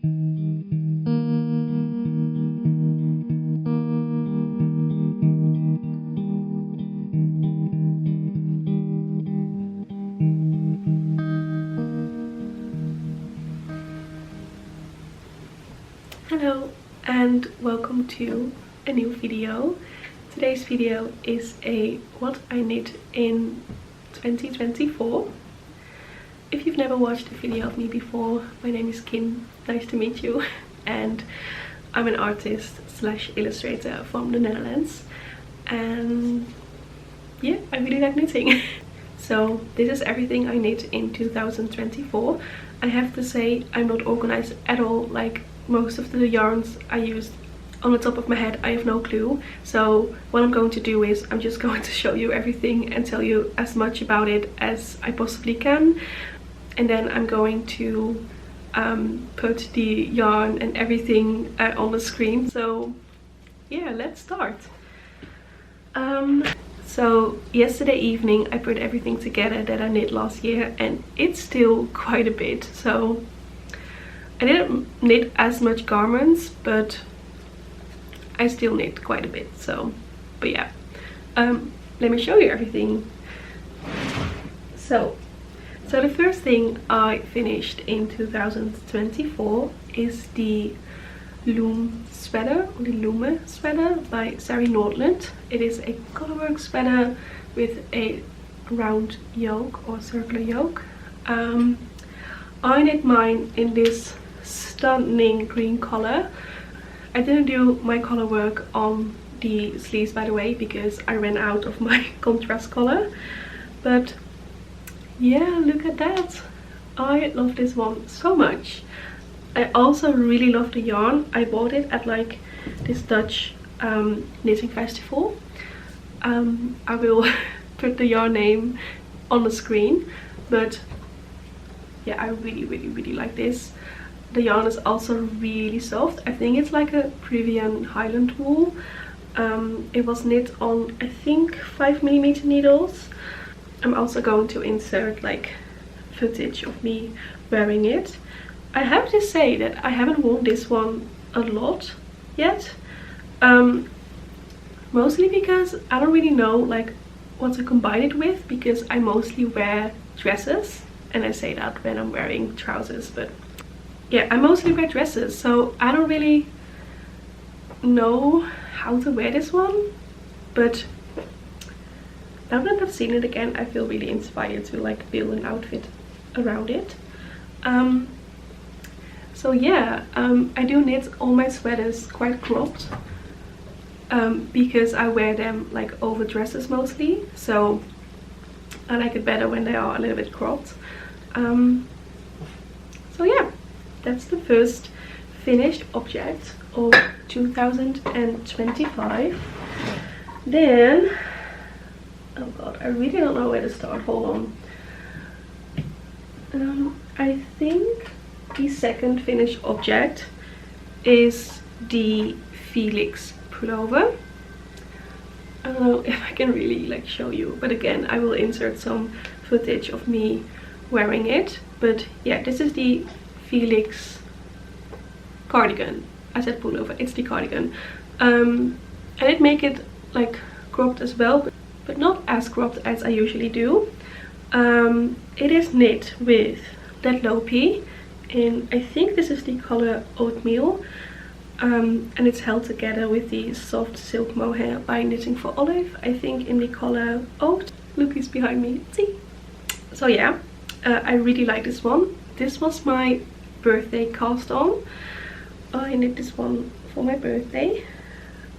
Hello and welcome to a new video. Today's video is a what I knit in 2024. If you've never watched a video of me before, my name is Kim, nice to meet you, and I'm an artist slash illustrator from the Netherlands, and yeah, I really like knitting. So this is everything I knit in 2024. I have to say I'm not organized at all. Like most of the yarns I used, on the top of my head I have no clue. So what I'm going to do is I'm just going to show you everything and tell you as much about it as I possibly can, and then I'm going to put the yarn and everything on the screen. So yeah, let's start. So yesterday evening I put everything together that I knit last year, and it's still quite a bit. So I didn't knit as much garments, but I still knit quite a bit. So, but yeah, let me show you everything. So the first thing I finished in 2024 is the loom sweater, or the lumme sweater by Sari Noordland. It is a colorwork sweater with a round yoke or circular yoke. I knit mine in this stunning green color. I didn't do my color work on the sleeves, by the way, because I ran out of my contrast color. But yeah, look at that. I love this one so much. I also really love the yarn. I bought it at like this Dutch knitting festival. I will put the yarn name on the screen, but yeah, I really like this. The yarn is also really soft. I think it's like a Peruvian highland wool. It was knit on, I think, 5mm needles. I'm also going to insert like footage of me wearing it. I have to say that I haven't worn this one a lot yet. Mostly because I don't really know like what to combine it with, because I mostly wear dresses, and I say that when I'm wearing trousers, but yeah, I mostly wear dresses, so I don't really know how to wear this one. But now that I've seen it again, I feel really inspired to like build an outfit around it. So yeah, I do knit all my sweaters quite cropped, because I wear them like over dresses mostly, so I like it better when they are a little bit cropped. So yeah, that's the first finished object of 2025. Then, oh god, I really don't know where to start. Hold on. I think the second finished object is the Felix pullover. I don't know if I can really like show you, but again, I will insert some footage of me wearing it. But yeah, this is the Felix cardigan. I said pullover, it's the cardigan. I did make it like cropped as well, but not as cropped as I usually do. It is knit with lettlopi, and I think this is the color oatmeal, and it's held together with the soft silk mohair by Knitting for Olive, I think in the color oat. Look, he's behind me, see? So yeah, I really like this one. This was my birthday cast on. I knit this one for my birthday,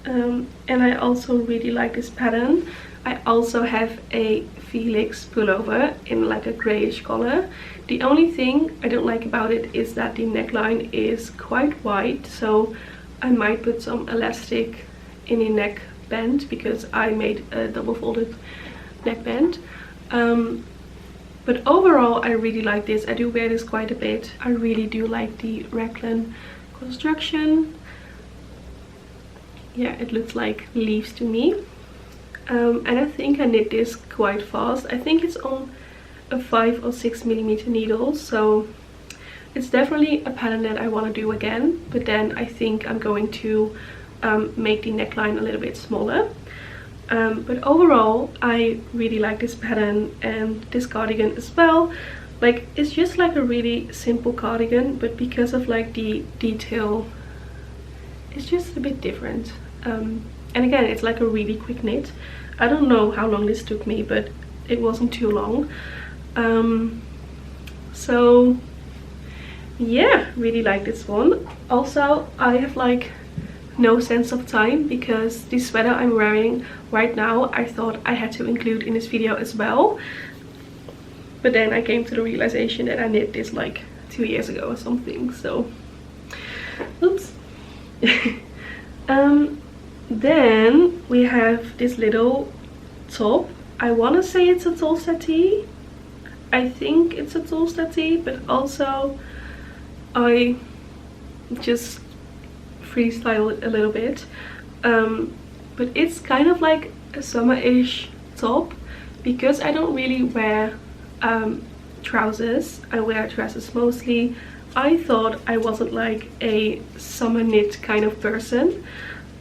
and I also really like this pattern. I also have a Felix pullover in like a grayish color. The only thing I don't like about it is that the neckline is quite wide, so I might put some elastic in the neck band, because I made a double folded neckband. But overall I really like this. I do wear this quite a bit. I really do like the raglan construction. Yeah, it looks like leaves to me. And I think I knit this quite fast. I think it's on a 5 or 6mm needle, so It's definitely a pattern that I want to do again, but then I think I'm going to make the neckline a little bit smaller. But overall I really like this pattern and this cardigan as well. Like, it's just like a really simple cardigan, but because of like the detail, it's just a bit different. And again, it's like a really quick knit. I don't know how long this took me, but it wasn't too long. So yeah, really like this one. Also, I have like no sense of time, because the sweater I'm wearing right now I thought I had to include in this video as well, but then I came to the realization that I knit this like 2 years ago or something, so oops. Then we have this little top. I want to say it's a tolsta tee. I think it's a tolsta tee, but also I just freestyle it a little bit. But it's kind of like a summer-ish top, because I don't really wear trousers. I wear dresses mostly. I thought I wasn't like a summer knit kind of person,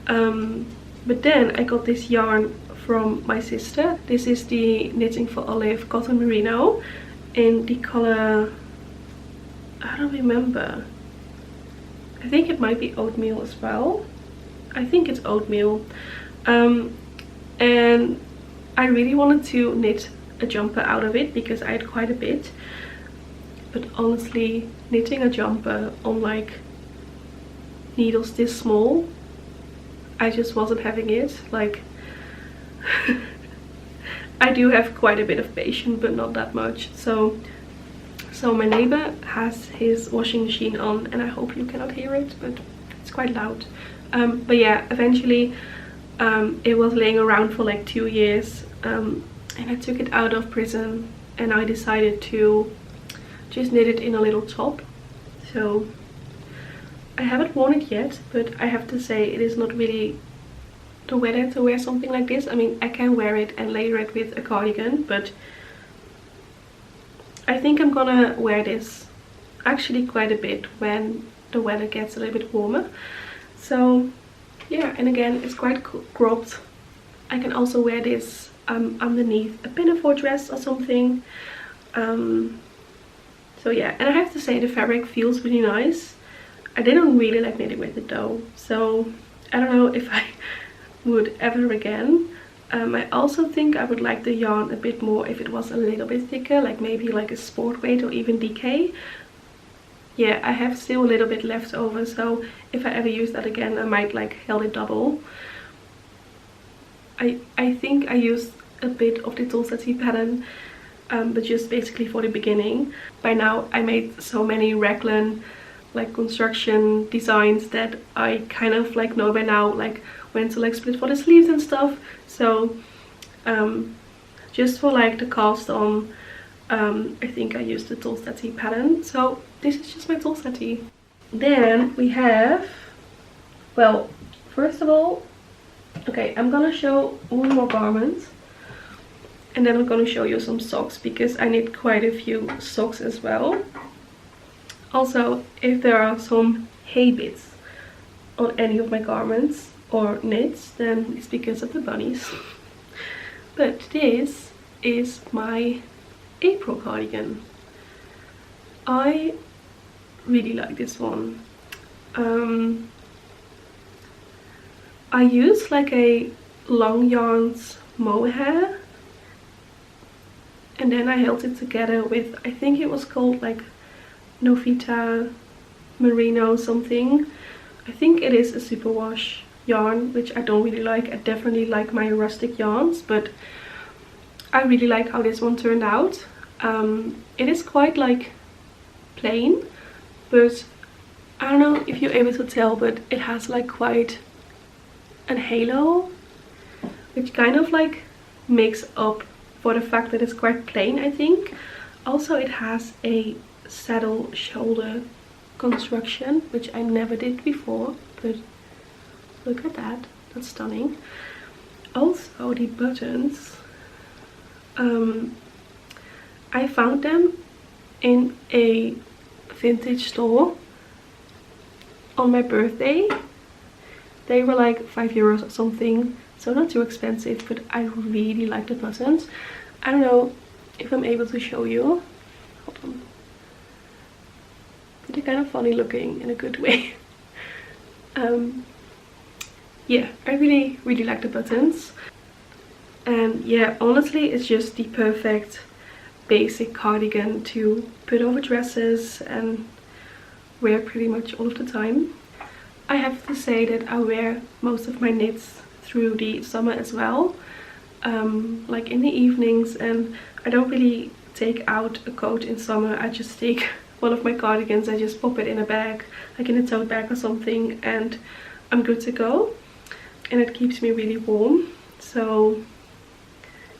but then I got this yarn from my sister. This is the Knitting for Olive cotton merino in the color, I don't remember, I think it might be oatmeal as well. I think it's oatmeal. And I really wanted to knit a jumper out of it because I had quite a bit, but honestly, knitting a jumper on like needles this small, I just wasn't having it. Like I do have quite a bit of patience, but not that much. So my neighbor has his washing machine on, and I hope you cannot hear it, but it's quite loud. But yeah, eventually it was laying around for like 2 years, and I took it out of prison, and I decided to just knit it in a little top. So I haven't worn it yet, but I have to say it is not really the weather to wear something like this. I mean, I can wear it and layer it with a cardigan, but I think I'm gonna wear this actually quite a bit when the weather gets a little bit warmer. So yeah, and again, it's quite cropped. I can also wear this underneath a pinafore dress or something. So yeah, and I have to say the fabric feels really nice. I didn't really like knitting with it though, so I don't know if I would ever again. I also think I would like the yarn a bit more if it was a little bit thicker, like maybe like a sport weight or even DK. Yeah, I have still a little bit left over, so if I ever use that again, I might like held it double. I think I used a bit of the tolsta pattern, but just basically for the beginning. By now I made so many raglan like construction designs that I kind of like know by now like when to like split for the sleeves and stuff. So just for like the cast on, I think I used the tolsta pattern. So this is just my tolsta. Then we have, well, first of all, okay, I'm gonna show one more garment, and then I'm gonna show you some socks, because I knit quite a few socks as well. Also, if there are some hay bits on any of my garments or knits, then it's because of the bunnies. But this is my April cardigan. I really like this one. I use like a long yarns mohair, and then I held it together with, I think it was called like novita merino something. I think it is a superwash yarn, which I don't really like. I definitely like my rustic yarns, but I really like how this one turned out. It is quite like plain, but I don't know if you're able to tell, but it has like quite a halo, which kind of like makes up for the fact that it's quite plain, I think. Also, it has a saddle shoulder construction, which I never did before, but look at that, that's stunning. Also, the buttons, I found them in a vintage store on my birthday. They were like €5 or something, so not too expensive, but I really like the buttons. I don't know if I'm able to show you. Hold on. They're kind of funny looking in a good way. Yeah, I really like the buttons. And yeah, honestly, it's just the perfect basic cardigan to put over dresses and wear pretty much all of the time. I have to say that I wear most of my knits through the summer as well, like in the evenings, and I don't really take out a coat in summer. I just take one of my cardigans, I just pop it in a bag, like in a tote bag or something, and I'm good to go. And it keeps me really warm. So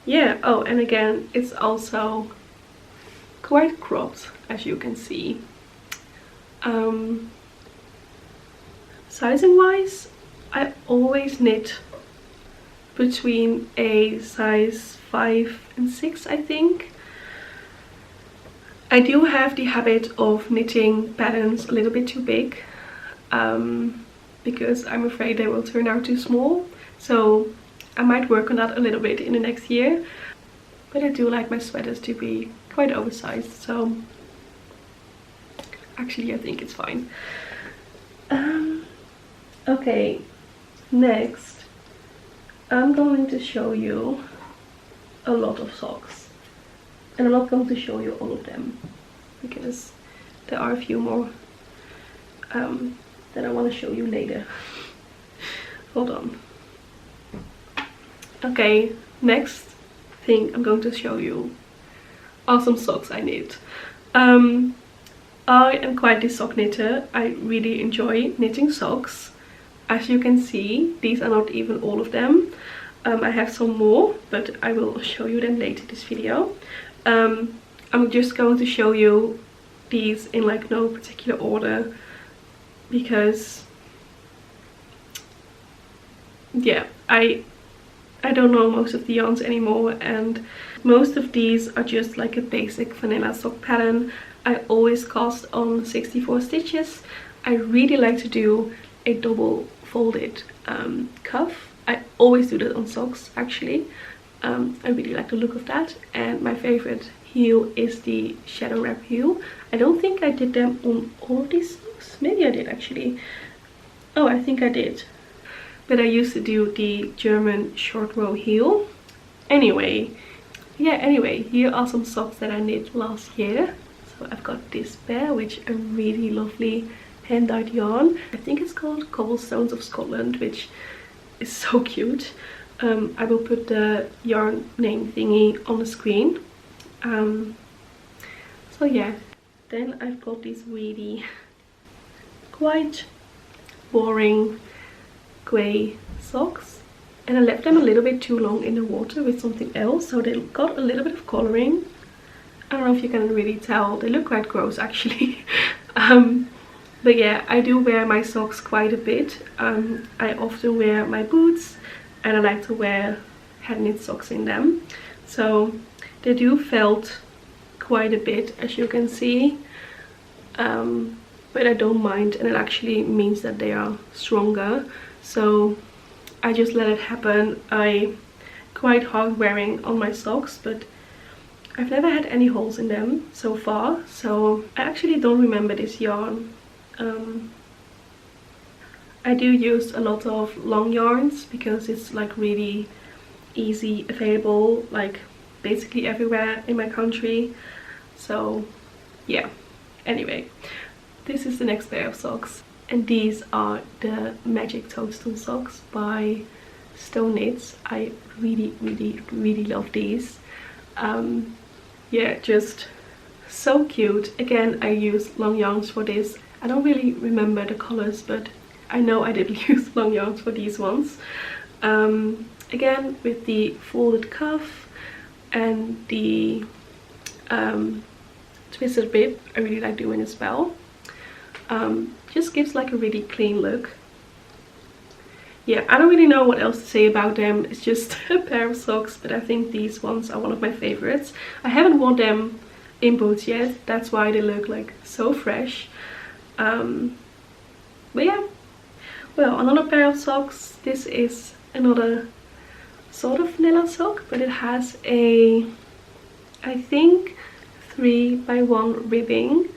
yeah. Oh, and again, it's also quite cropped, as you can see. Sizing wise, I always knit between a size 5 and 6, I think. I do have the habit of knitting patterns a little bit too big, because I'm afraid they will turn out too small. So I might work on that a little bit in the next year. But I do like my sweaters to be quite oversized, so actually I think it's fine. Okay, next I'm going to show you a lot of socks, and I'm not going to show you all of them because there are a few more that I want to show you later. Hold on. Okay, next thing I'm going to show you are some socks I knit. I am quite the sock knitter. I really enjoy knitting socks. As you can see, these are not even all of them. I have some more, but I will show you them later in this video. I'm just going to show you these in like no particular order because yeah, I don't know most of the yarns anymore, and most of these are just like a basic vanilla sock pattern. I always cast on 64 stitches. I really like to do a double folded cuff. I always do that on socks actually. I really like the look of that, and my favorite heel is the shadow wrap heel. I don't think I did them on all of these socks. Maybe I did actually. Oh, I think I did. But I used to do the German short row heel. Anyway, here are some socks that I knit last year. So I've got this pair, which a really lovely hand-dyed yarn. I think it's called Cobblestones of Scotland, which is so cute. I will put the yarn name thingy on the screen. So yeah, then I've got these really quite boring grey socks, and I left them a little bit too long in the water with something else, so they got a little bit of colouring. I don't know if you can really tell, they look quite gross actually. But yeah, I do wear my socks quite a bit. I often wear my boots, and I like to wear hand knit socks in them, so they do felt quite a bit, as you can see. But I don't mind, and it actually means that they are stronger, so I just let it happen. I'm quite hard wearing on my socks, but I've never had any holes in them so far, so I actually don't remember this yarn. I do use a lot of long yarns because it's like really easy available, like basically everywhere in my country. So yeah, anyway, this is the next pair of socks, and these are the Magic Toadstool socks by Stone Knits. I really love these. Yeah, just so cute. Again, I use long yarns for this. I don't really remember the colors, but I know I did use long yarns for these ones. Again, with the folded cuff and the twisted bib, I really like doing as well. Just gives like a really clean look. Yeah, I don't really know what else to say about them. It's just a pair of socks, but I think these ones are one of my favorites. I haven't worn them in boots yet. That's why they look like so fresh. But yeah, well, another pair of socks. This is another sort of vanilla sock, but it has a, I think, 3x1 ribbing.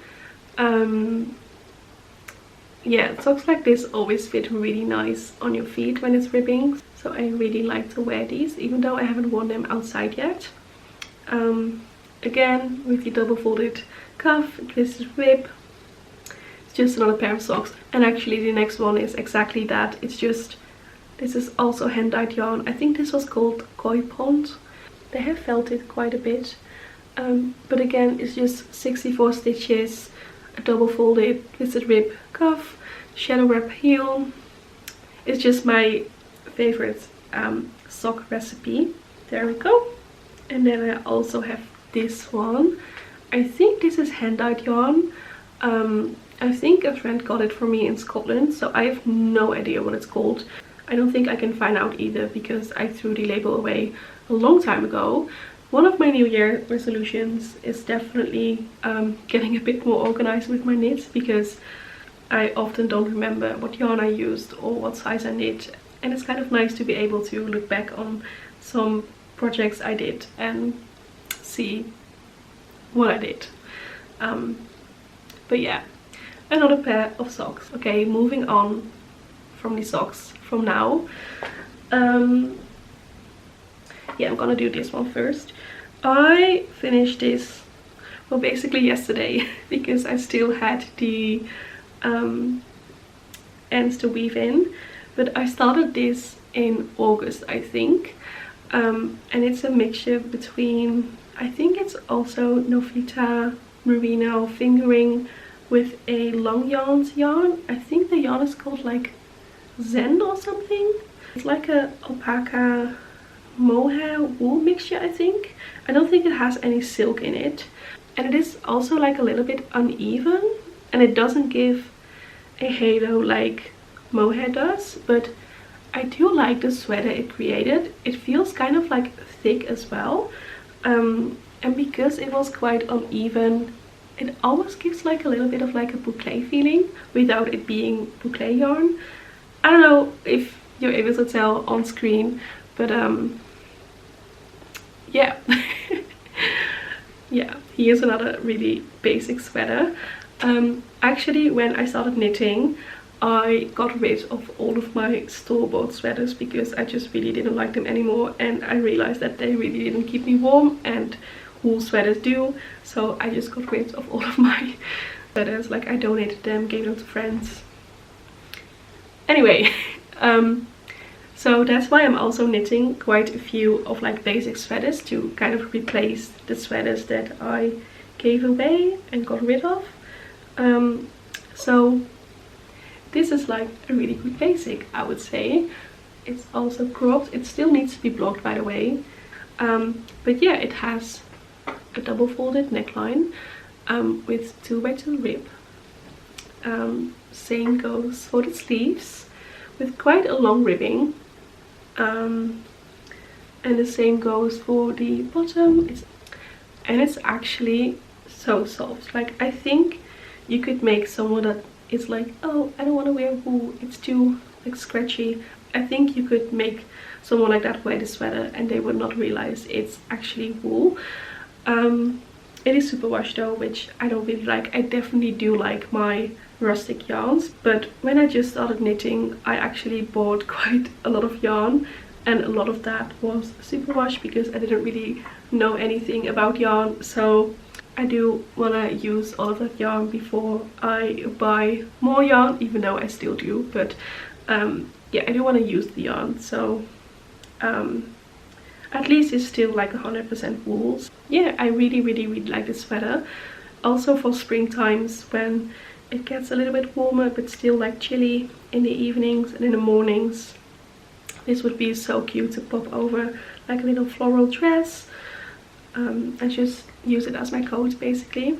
Yeah, socks like this always fit really nice on your feet when it's ribbing, so I really like to wear these, even though I haven't worn them outside yet. Again, with the double folded cuff, this is rib. It's just another pair of socks, and actually the next one is exactly that. It's just, this is also hand-dyed yarn. I think this was called koi pond. They have felted quite a bit, but again, it's just 64 stitches, a double folded twisted rib cuff, shadow wrap heel. It's just my favorite sock recipe. There we go. And then I also have this one. I think this is hand-dyed yarn. I think a friend got it for me in Scotland, so I have no idea what it's called. I don't think I can find out either because I threw the label away a long time ago. One of my New Year resolutions is definitely getting a bit more organized with my knits, because I often don't remember what yarn I used or what size I knit, and it's kind of nice to be able to look back on some projects I did and see what I did. But yeah, another pair of socks. Okay, moving on from the socks from now. Yeah, I'm gonna do this one first. I finished this, well, basically yesterday, because I still had the ends to weave in, but I started this in August, I think. And it's a mixture between, I think it's also novita, merino fingering with a long yarns yarn. I think the yarn is called like Zen or something. It's like a alpaca mohair wool mixture, I think. I don't think it has any silk in it, and it is also like a little bit uneven, and it doesn't give a halo like mohair does, but I do like the sweater it created. It feels kind of like thick as well, and because it was quite uneven, it almost gives like a little bit of like a boucle feeling without it being boucle yarn. I don't know if you're able to tell on screen, but yeah. Yeah, here's another really basic sweater. Actually, when I started knitting, I got rid of all of my store-bought sweaters because I just really didn't like them anymore, and I realized that they really didn't keep me warm, and wool sweaters do. So I just got rid of all of my sweaters. Like, I donated them, gave them to friends. Anyway, so that's why I'm also knitting quite a few of like basic sweaters to kind of replace the sweaters that I gave away and got rid of. So this is like a really good basic, I would say. It's also cropped. It still needs to be blocked, by the way. But yeah, it has a double folded neckline with 2x2 rib. Same goes for the sleeves with quite a long ribbing. And the same goes for the bottom. It's actually so soft. Like, I think you could make someone that is like, oh, I don't want to wear wool, it's too like scratchy. I think you could make someone like that wear the sweater and they would not realize it's actually wool. It is super wash though, which I don't really like. I definitely do like my rustic yarns, but when I just started knitting, I actually bought quite a lot of yarn, and a lot of that was super wash because I didn't really know anything about yarn. So I do want to use all of that yarn before I buy more yarn, even though I still do, but yeah, I do want to use the yarn. So at least it's still like 100% wool. Yeah, I really like this sweater. Also for spring times when it gets a little bit warmer but still like chilly in the evenings and in the mornings. This would be so cute to pop over like a little floral dress. And just use it as my coat basically.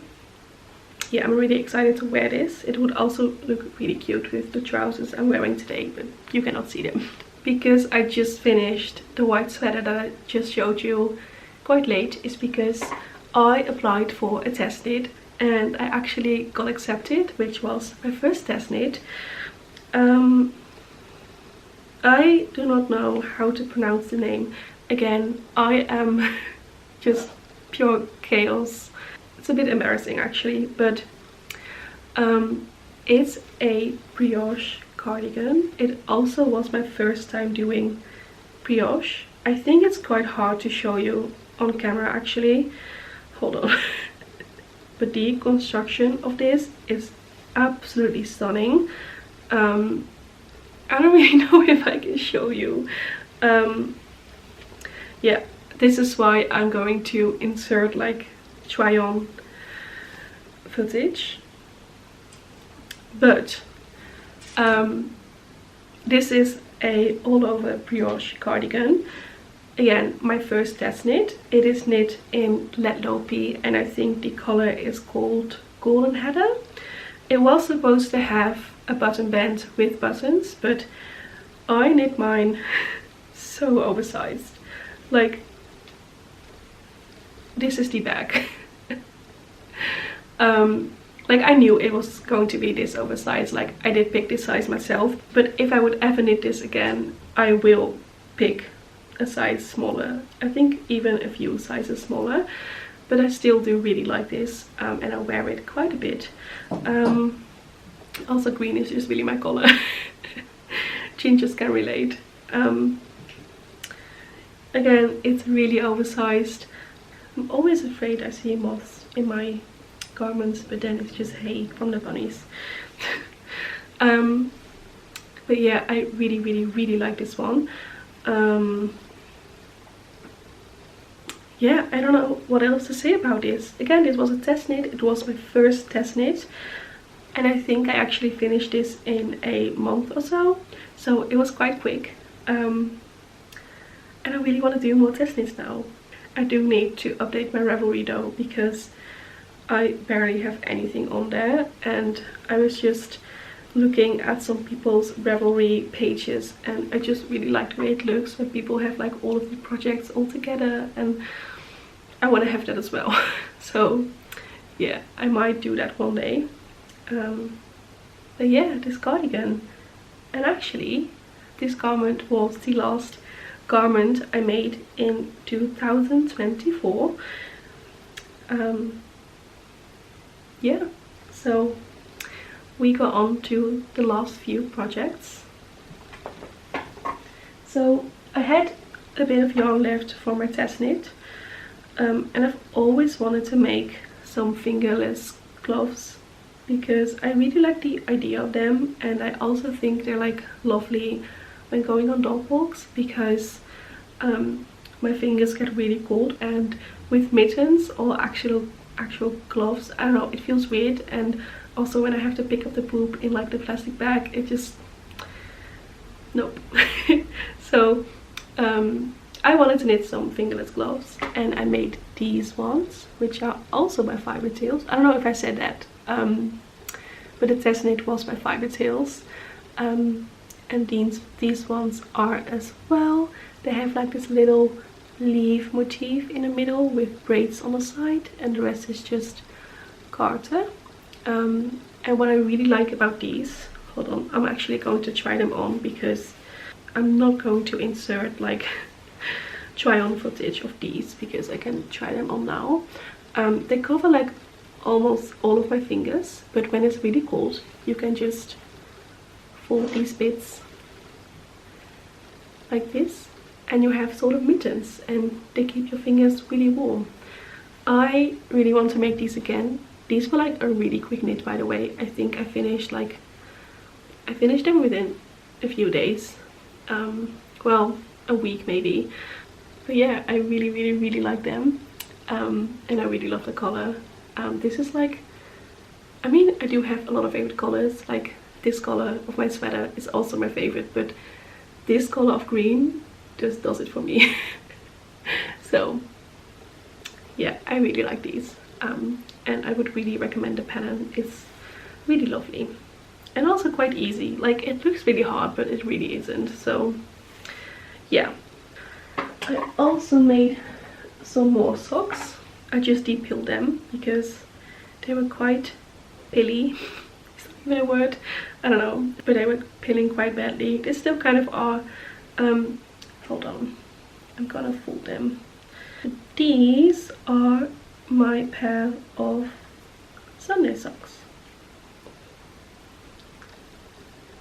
Yeah, I'm really excited to wear this. It would also look really cute with the trousers I'm wearing today, but you cannot see them. Because I just finished the white sweater that I just showed you quite late, is because I applied for a test knit and I actually got accepted, which was my first test knit. I do not know how to pronounce the name. Again, I am just pure chaos. It's a bit embarrassing actually, but it's a brioche cardigan. It also was my first time doing brioche. I think it's quite hard to show you on camera actually. Hold on. But the construction of this is absolutely stunning. I don't really know if I can show you. Yeah, this is why I'm going to insert like try on footage. But this is a all over brioche cardigan. Again, my first test knit. It is knit in lettlopi and I think the color is called golden heather. It was supposed to have a button band with buttons, but I knit mine so oversized. Like, this is the back. Like, I knew it was going to be this oversized. Like, I did pick this size myself, but if I would ever knit this again, I will pick a size smaller. I think even a few sizes smaller, but I still do really like this, and I wear it quite a bit. Also, green is just really my color. Gingers can relate. Again, it's really oversized. I'm always afraid I see moths in my garments, but then it's just hay from the bunnies. But yeah, I really like this one. Yeah, I don't know what else to say about this. Again, this was a test knit. It was my first test knit, and I think I actually finished this in a month or so, so it was quite quick. And I really want to do more test knits now. I do need to update my Ravelry though, because I barely have anything on there, and I was just looking at some people's Ravelry pages and I just really like the way it looks when people have like all of the projects all together, and I want to have that as well. So yeah, I might do that one day. But yeah, this cardigan, and actually this garment was the last garment I made in 2024. Yeah, so we go on to the last few projects. So I had a bit of yarn left for my test knit, and I've always wanted to make some fingerless gloves because I really like the idea of them, and I also think they're like lovely when going on dog walks, because my fingers get really cold, and with mittens or actual gloves, I don't know, it feels weird. And also when I have to pick up the poop in like the plastic bag, it just nope. So I wanted to knit some fingerless gloves, and I made these ones, which are also by Fiber Tales. I don't know if I said that, but the test knit was by Fiber Tales. And these ones are as well. They have like this little leaf motif in the middle with braids on the side, and the rest is just garter. And what I really like about these, hold on, I'm actually going to try them on, because I'm not going to insert like try on footage of these, because I can try them on now. They cover like almost all of my fingers, but when it's really cold you can just fold these bits like this, and you have sort of mittens, and they keep your fingers really warm. I really want to make these again. These were like a really quick knit, by the way. I think I finished them within a few days, well, a week maybe. But yeah, I really like them, and I really love the color. This is like, I mean, I do have a lot of favorite colors. Like this color of my sweater is also my favorite, but this color of green just does it for me. So yeah, I really like these, and I would really recommend the pattern. It's really lovely and also quite easy. Like, it looks really hard, but it really isn't. So yeah, I also made some more socks. I just de-pilled them because they were quite pilly. Is that even a word? I don't know, but they were pilling quite badly. They still kind of are. Hold on, I'm gonna fold them. These are my pair of Sunday socks.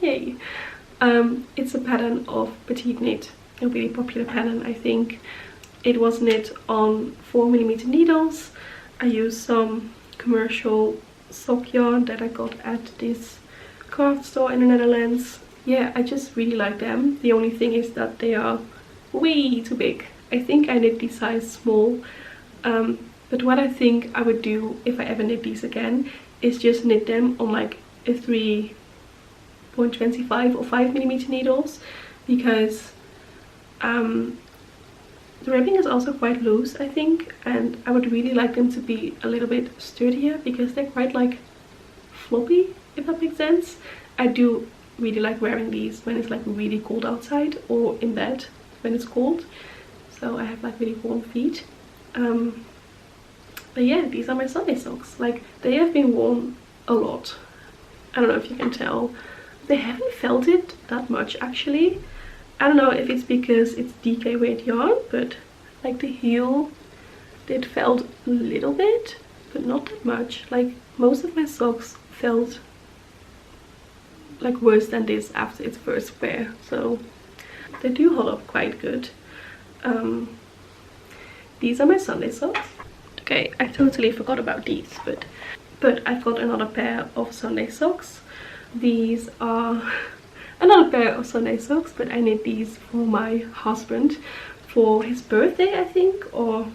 Yay! It's a pattern of petite knit, a really popular pattern. I think it was knit on 4mm needles. I used some commercial sock yarn that I got at this craft store in the Netherlands. Yeah, I just really like them. The only thing is that they are way too big. I think I knit these size small, but what I think I would do if I ever knit these again is just knit them on like a 3.25 or 5mm needles, because the ribbing is also quite loose, I think, and I would really like them to be a little bit sturdier because they're quite like floppy, if that makes sense. I do really like wearing these when it's like really cold outside or in bed when it's cold, so I have like really warm feet. But yeah, these are my Sunday socks. Like, they have been worn a lot. I don't know if you can tell. They haven't felt it that much actually. I don't know if it's because it's DK weight yarn, but like the heel did felt a little bit, but not that much. Like, most of my socks felt like worse than this after its first wear, so they do hold up quite good. These are my Sunday socks. Okay, I totally forgot about these, but I've got another pair of Sunday socks. These are another pair of Sunday socks, but I knit these for my husband for his birthday, I think, or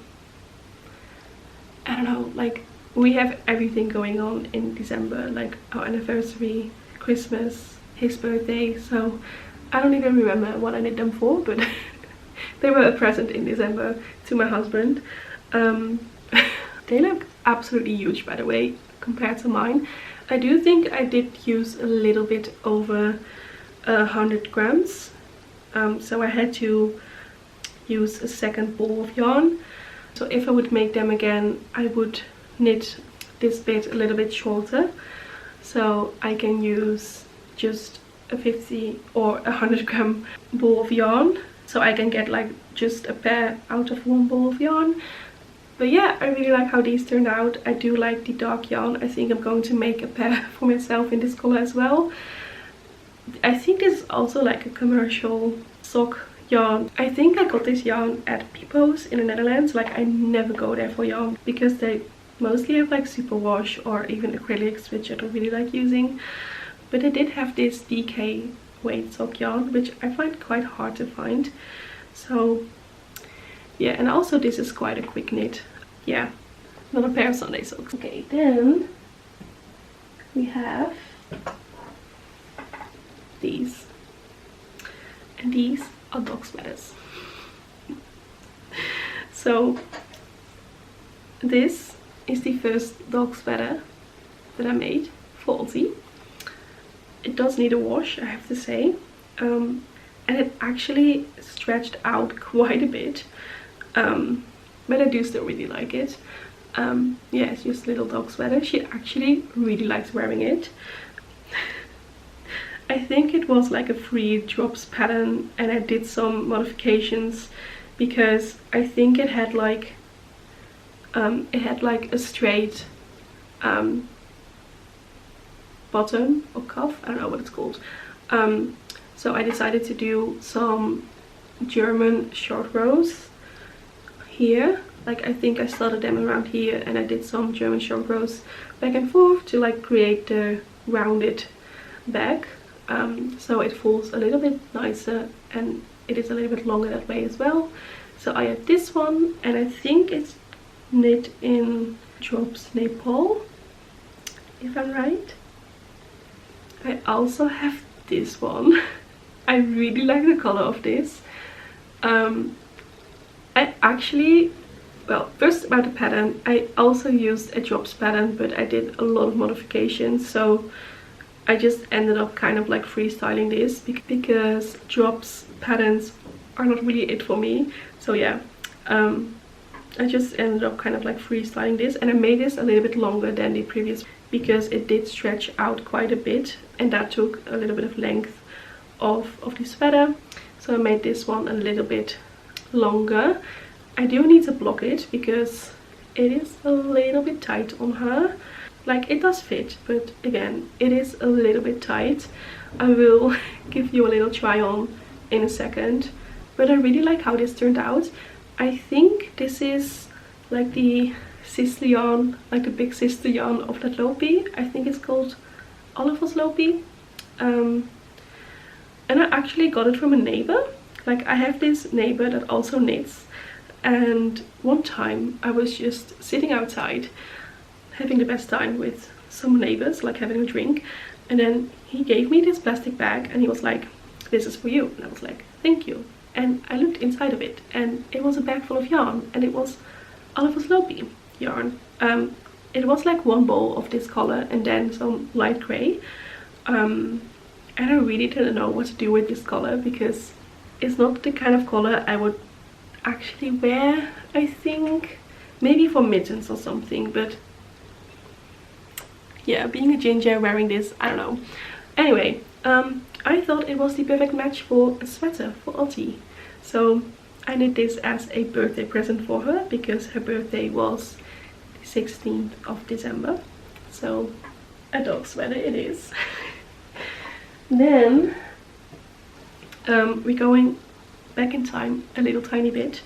I don't know. Like, we have everything going on in December, like our anniversary, Christmas, his birthday, so I don't even remember what I knit them for, but they were a present in December to my husband. They look absolutely huge, by the way, compared to mine. I do think I did use a little bit over 100 grams, so I had to use a second ball of yarn. So if I would make them again, I would knit this bit a little bit shorter, so I can use just a 50 or 100 gram ball of yarn, so I can get like just a pair out of one ball of yarn. But yeah, I really like how these turned out. I do like the dark yarn. I think I'm going to make a pair for myself in this color as well. I think this is also like a commercial sock yarn. I think I got this yarn at Pipo's in the Netherlands. Like, I never go there for yarn because they mostly have like superwash or even acrylics, which I don't really like using. But they did have this DK weight sock yarn, which I find quite hard to find. So yeah, and also this is quite a quick knit. Yeah, another pair of Sunday socks. Okay, then we have these, and these are dog sweaters. So this is the first dog sweater that I made for Ozzy. It does need a wash, I have to say, and it actually stretched out quite a bit, but I do still really like it. Yeah, it's just a little dog sweater. She actually really likes wearing it. I think it was like a free drops pattern, and I did some modifications because I think it had like a straight bottom or cuff, I don't know what it's called. So I decided to do some German short rows here. Like, I think I started them around here, and I did some German short rows back and forth to like create the rounded back, so it falls a little bit nicer and it is a little bit longer that way as well. So I have this one, and I think it's knit in drops Nepal, if I'm right. I also have this one. I really like the color of this. I actually, well, first about the pattern, I also used a drops pattern, but I did a lot of modifications, so I just ended up kind of like freestyling this because drops patterns are not really it for me. So yeah, I just ended up kind of like freestyling this, and I made this a little bit longer than the previous because it did stretch out quite a bit, and that took a little bit of length of the sweater. So I made this one a little bit longer. I do need to block it because it is a little bit tight on her. Like, it does fit, but again, it is a little bit tight. I will give you a little try on in a second, but I really like how this turned out. I think this is like the sister yarn, like the big sister yarn of lettlopi. I think it's called lettlopi. And I actually got it from a neighbor. Like, I have this neighbor that also knits, and one time I was just sitting outside having the best time with some neighbors, like having a drink, and then he gave me this plastic bag and he was like, "This is for you." And I was like, "Thank you." And I looked inside of it, and it was a bag full of yarn, and it was lettlopi yarn. It was like one bowl of this color and then some light gray. And I really didn't know what to do with this color because it's not the kind of color I would actually wear, I think. Maybe for mittens or something, but yeah, being a ginger wearing this, I don't know. Anyway, I thought it was the perfect match for a sweater for Auntie. So I knit this as a birthday present for her because her birthday was the 16th of December. So a dog sweater it is. Then we're going back in time a little tiny bit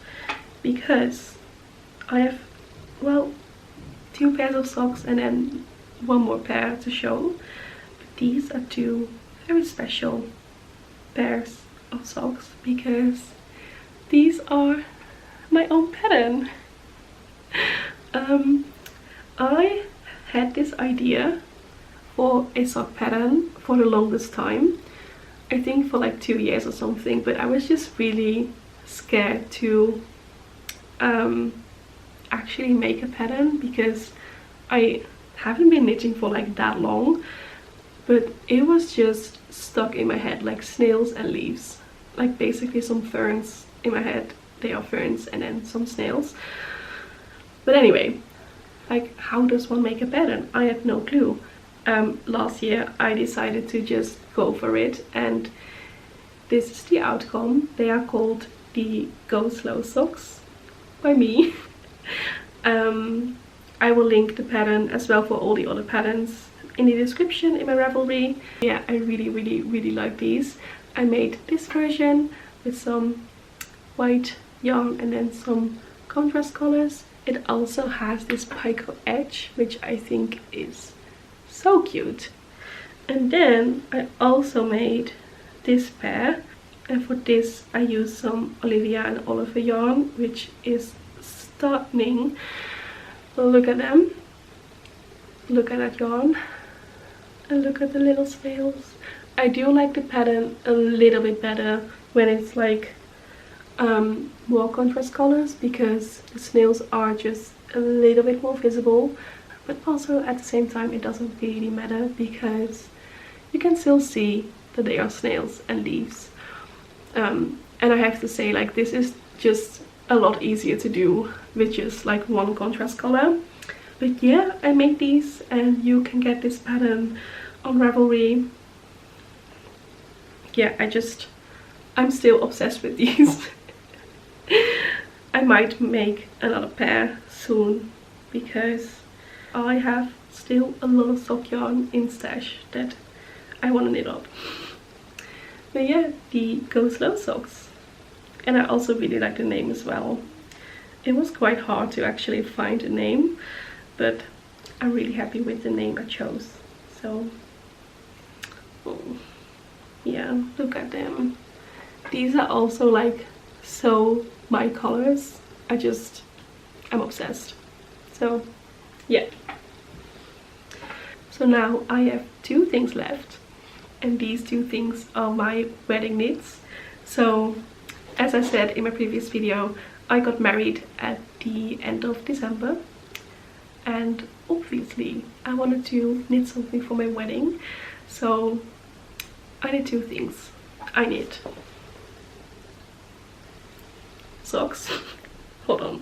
because I have, well, 2 pairs of socks and then one more pair to show. But these are 2 very special pairs of socks because these are my own pattern. I had this idea for a sock pattern for the longest time, I think for like 2 years or something, but I was just really scared to actually make a pattern because I haven't been knitting for like that long, but it was just stuck in my head like snails and leaves, like basically some ferns in my head. They are ferns and then some snails. But anyway, like, how does one make a pattern? I had no clue. Last year I decided to just go for it, and this is the outcome. They are called the Go Slow socks by me. I will link the pattern as well for all the other patterns in the description in my Ravelry. Yeah, I really like these. I made this version with some white yarn and then some contrast colors. It also has this picot edge, which I think is so cute. And then I also made this pair, and for this I used some Olivia and Oliver yarn, which is stunning. Look at them, look at that yarn, and look at the little snails. I do like the pattern a little bit better when it's like more contrast colors, because the snails are just a little bit more visible, but also at the same time it doesn't really matter because you can still see that they are snails and leaves. And I have to say, like, this is just a lot easier to do with just like one contrast color. But yeah, I made these, and you can get this pattern on Ravelry. Yeah, I'm still obsessed with these. I might make another pair soon because I have still a lot of sock yarn in stash that I want to knit up. But yeah, the Go Slow socks. And I also really like the name as well. It was quite hard to actually find a name, but I'm really happy with the name I chose. So, oh, yeah, look at them. These are also like so my colors. I'm obsessed. So yeah. So now I have 2 things left, and these 2 things are my wedding knits. So as I said in my previous video, I got married at the end of December, and obviously I wanted to knit something for my wedding. So I did 2 things. I knit socks. Hold on.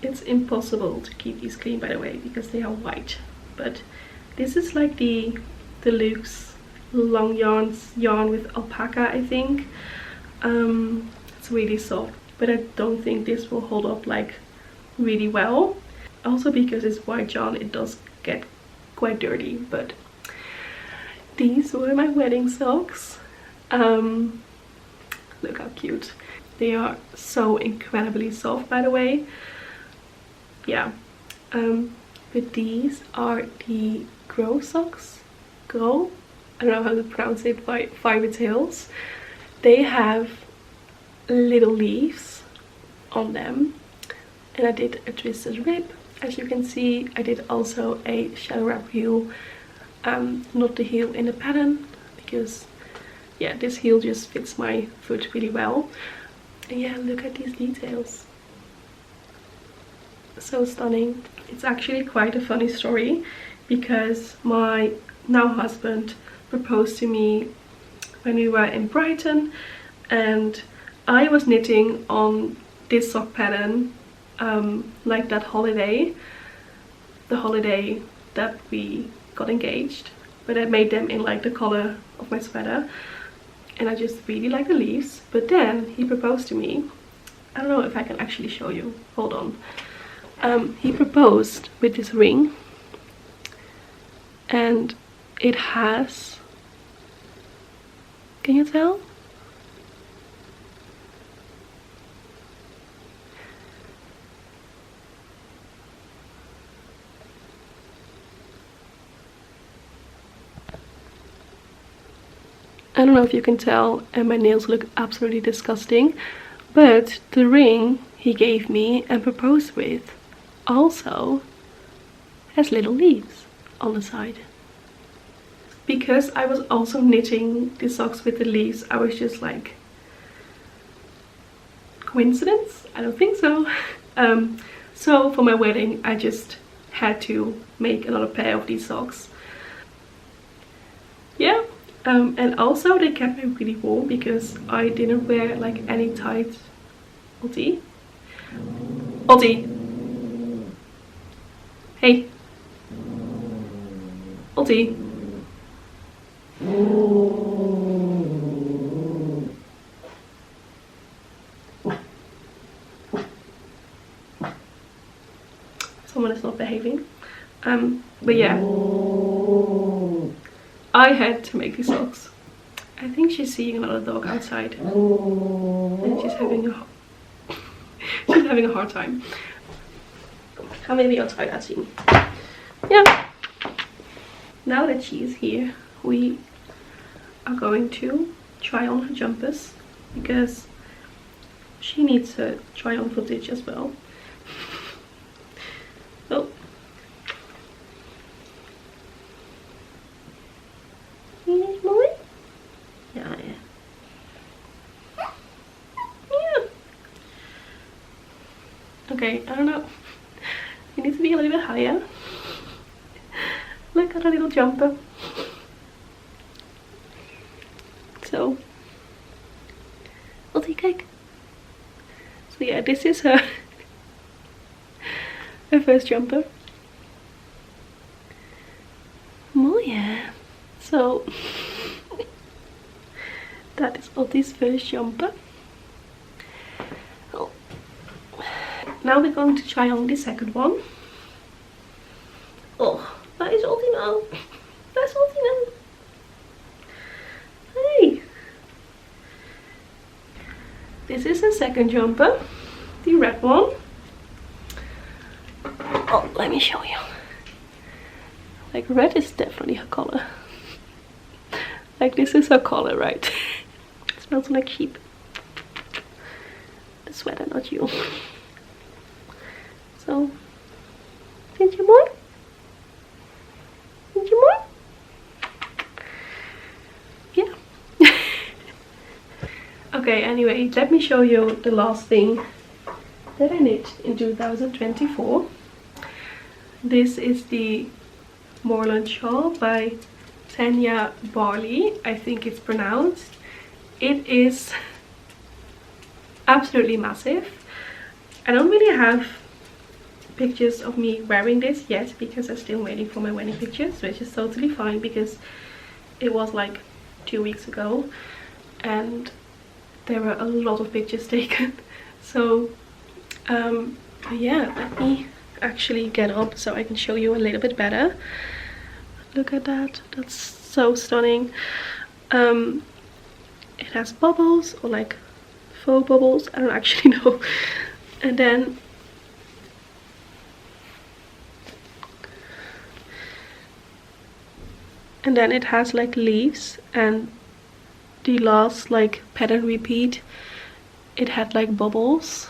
It's impossible to keep these clean, by the way, because they are white. But this is like the luxe long yarn with alpaca, I think. It's really soft, but I don't think this will hold up like really well. Also because it's white yarn, it does get quite dirty. But these were my wedding socks. Look how cute. They are so incredibly soft, by the way. Yeah. But these are the grow socks. Grow? I don't know how to pronounce it, by Fiber Tails. They have little leaves on them. And I did a twisted rib, as you can see. I did also a shadow wrap heel. Not the heel in the pattern, because yeah, this heel just fits my foot really well. And yeah, look at these details. So stunning. It's actually quite a funny story, because my now husband proposed to me when we were in Brighton, and I was knitting on this sock pattern like that holiday, the holiday that we got engaged, but I made them in like the color of my sweater, and I just really like the leaves. But then he proposed to me. I don't know if I can actually show you, hold on. He proposed with this ring, and it has, can you tell? I don't know if you can tell, and my nails look absolutely disgusting, but the ring he gave me and proposed with also has little leaves on the side. Because I was also knitting the socks with the leaves, I was just like, coincidence? I don't think so. So for my wedding, I just had to make another pair of these socks. Yeah. And also they kept me really warm, because I didn't wear like any tight. Alti? Alti! Hey! Alti! Someone is not behaving. But yeah, I had to make these socks. I think she's seeing another dog outside, and she's having a hard time. Gaan we weer outside uitzien. Yeah. Now that she is here, we are going to try on her jumpers, because she needs a try on footage as well. Oh. Yeah. Okay, I don't know. You need to be a little bit higher. Look at her little jumper. So, wat kijk. So yeah, this is her first jumper. Mooi. So that is Otti's first jumper. Oh. Now we're going to try on the second one. Oh, waar is Ottie nou? Waar is Ottie nou? Hey! This is the second jumper, the red one. Oh, let me show you. Like, red is definitely her color. Like, this is her color, right? It smells like sheep. The sweater, not you. So, vind je mooi? Vind je mooi? Yeah. Okay, anyway, let me show you the last thing that I knit in 2024. This is the Moorland shawl by Tanya Barley, I think it's pronounced. It is absolutely massive. I don't really have pictures of me wearing this yet because I'm still waiting for my wedding pictures, which is totally fine because it was like 2 weeks ago and there were a lot of pictures taken. So yeah, let me actually get up so I can show you a little bit better. Look at that, that's so stunning. It has bubbles, or like faux bubbles, I don't actually know. And then it has like leaves, and the last like pattern repeat, it had like bubbles.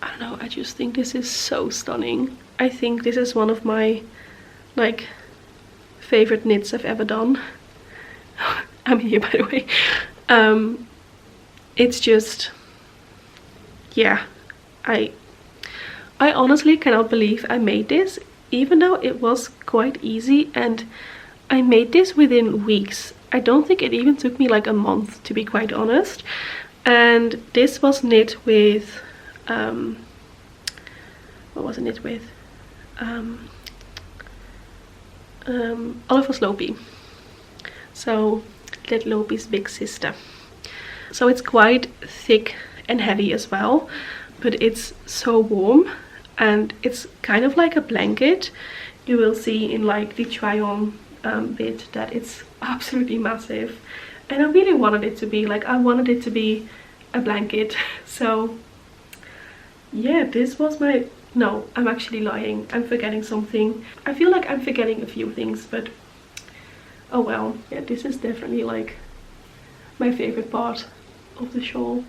I don't know, I just think this is so stunning. I think this is one of my like favorite knits I've ever done. I'm here, by the way. It's just, yeah, I honestly cannot believe I made this, even though it was quite easy, and I made this within weeks. I don't think it even took me like a month, to be quite honest. And this was knit with what was it knit with? Lettlopi. So lettlopi's big sister. So it's quite thick and heavy as well, but it's so warm, and it's kind of like a blanket. You will see in like the try on bit that it's absolutely massive, and I really wanted it to be like, I wanted it to be a blanket. So yeah, this was my, no, I'm actually lying, I'm forgetting something. I feel like I'm forgetting a few things, but oh well. Yeah, this is definitely like my favorite part of the shawl.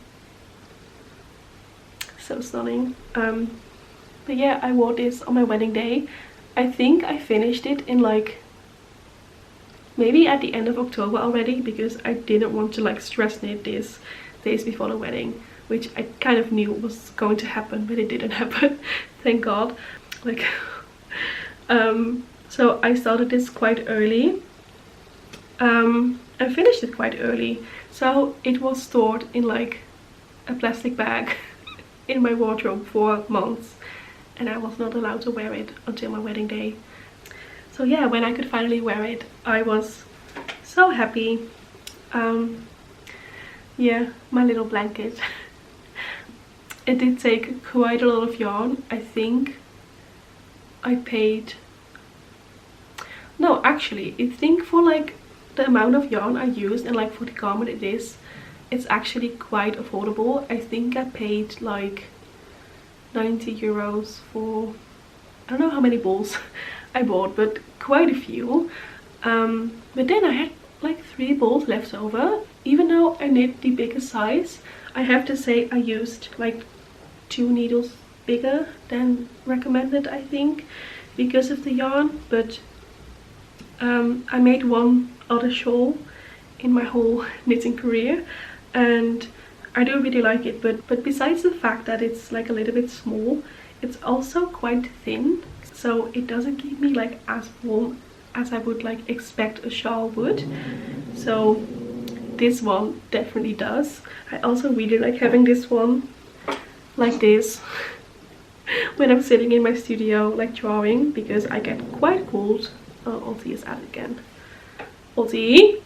So stunning. But yeah, I wore this on my wedding day. I think I finished it in like maybe at the end of October already, because I didn't want to like stress knit this days before the wedding, which I kind of knew was going to happen, but it didn't happen. Thank God. Like so I started this quite early. I finished it quite early, so it was stored in like a plastic bag in my wardrobe for months, and I was not allowed to wear it until my wedding day. So yeah, when I could finally wear it, I was so happy. Yeah, my little blanket. It did take quite a lot of yarn. I think I paid, no, actually, I think for like the amount of yarn I used and like for the garment it is, it's actually quite affordable. I think I paid like 90 euros for, I don't know how many balls I bought, but quite a few. But then I had like 3 balls left over. Even though I knit the biggest size, I have to say I used like 2 needles bigger than recommended, I think, because of the yarn. But I made one other shawl in my whole knitting career, and I do really like it, but besides the fact that it's like a little bit small, it's also quite thin, so it doesn't keep me like as warm as I would like expect a shawl would. So this one definitely does. I also really like having this one like this when I'm sitting in my studio like drawing, because I get quite cold. Oh, Alti is out again. Alti!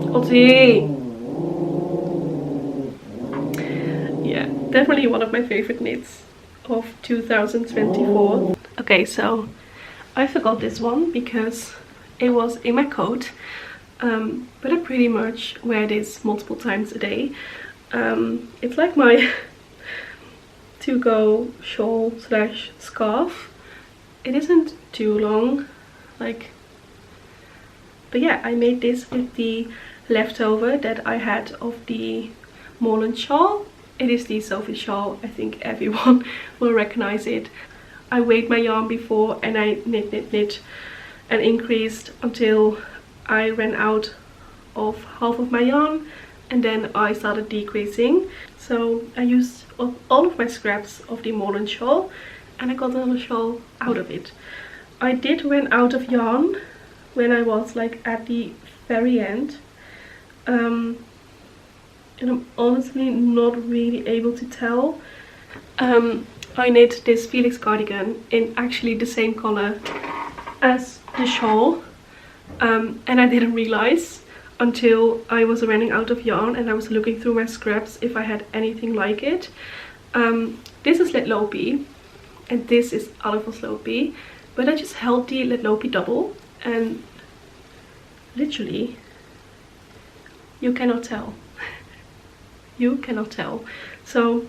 Alti! Yeah, definitely one of my favorite knits of 2024. Okay, so I forgot this one because it was in my coat, but I pretty much wear this multiple times a day. It's like my to-go shawl slash scarf. It isn't too long, like, but yeah, I made this with the leftover that I had of the Holland shawl. It is the Sophie shawl. I think everyone will recognize it. I weighed my yarn before and I knit and increased until I ran out of half of my yarn, and then I started decreasing. So I used all of my scraps of the Holland shawl, and I got another shawl out of it. I did run out of yarn when I was like at the very end, and I'm honestly not really able to tell. I knit this Felix cardigan in actually the same color as the shawl, and I didn't realize until I was running out of yarn and I was looking through my scraps if I had anything like it. This is lettlopi and this is luxe, but I just held the lettlopi double and literally you cannot tell. You cannot tell. So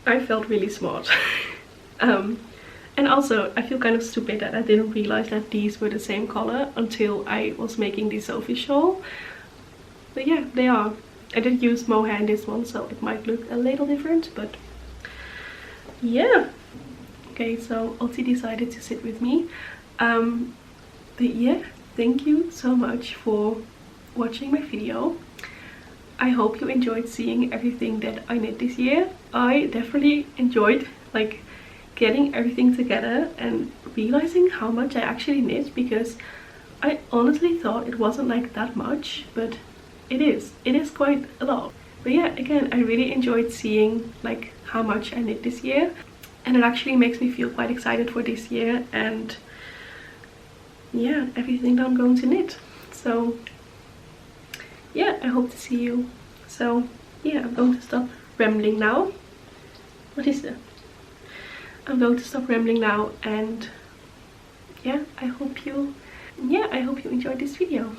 I felt really smart. And also I feel kind of stupid that I didn't realize that these were the same color until I was making the Sophie shawl. But yeah, they are. I did use mohair in this one, so it might look a little different, but yeah. Okay, so Otzi decided to sit with me. But yeah, thank you so much for watching my video. I hope you enjoyed seeing everything that I knit this year. I definitely enjoyed like getting everything together and realizing how much I actually knit, because I honestly thought it wasn't like that much, but it is quite a lot. But yeah, again, I really enjoyed seeing like how much I knit this year, and it actually makes me feel quite excited for this year and yeah, everything that I'm going to knit. So yeah, I hope to see you. So yeah, I'm going to stop rambling now. What is that? I'm going to stop rambling now, and yeah, I hope you enjoyed this video.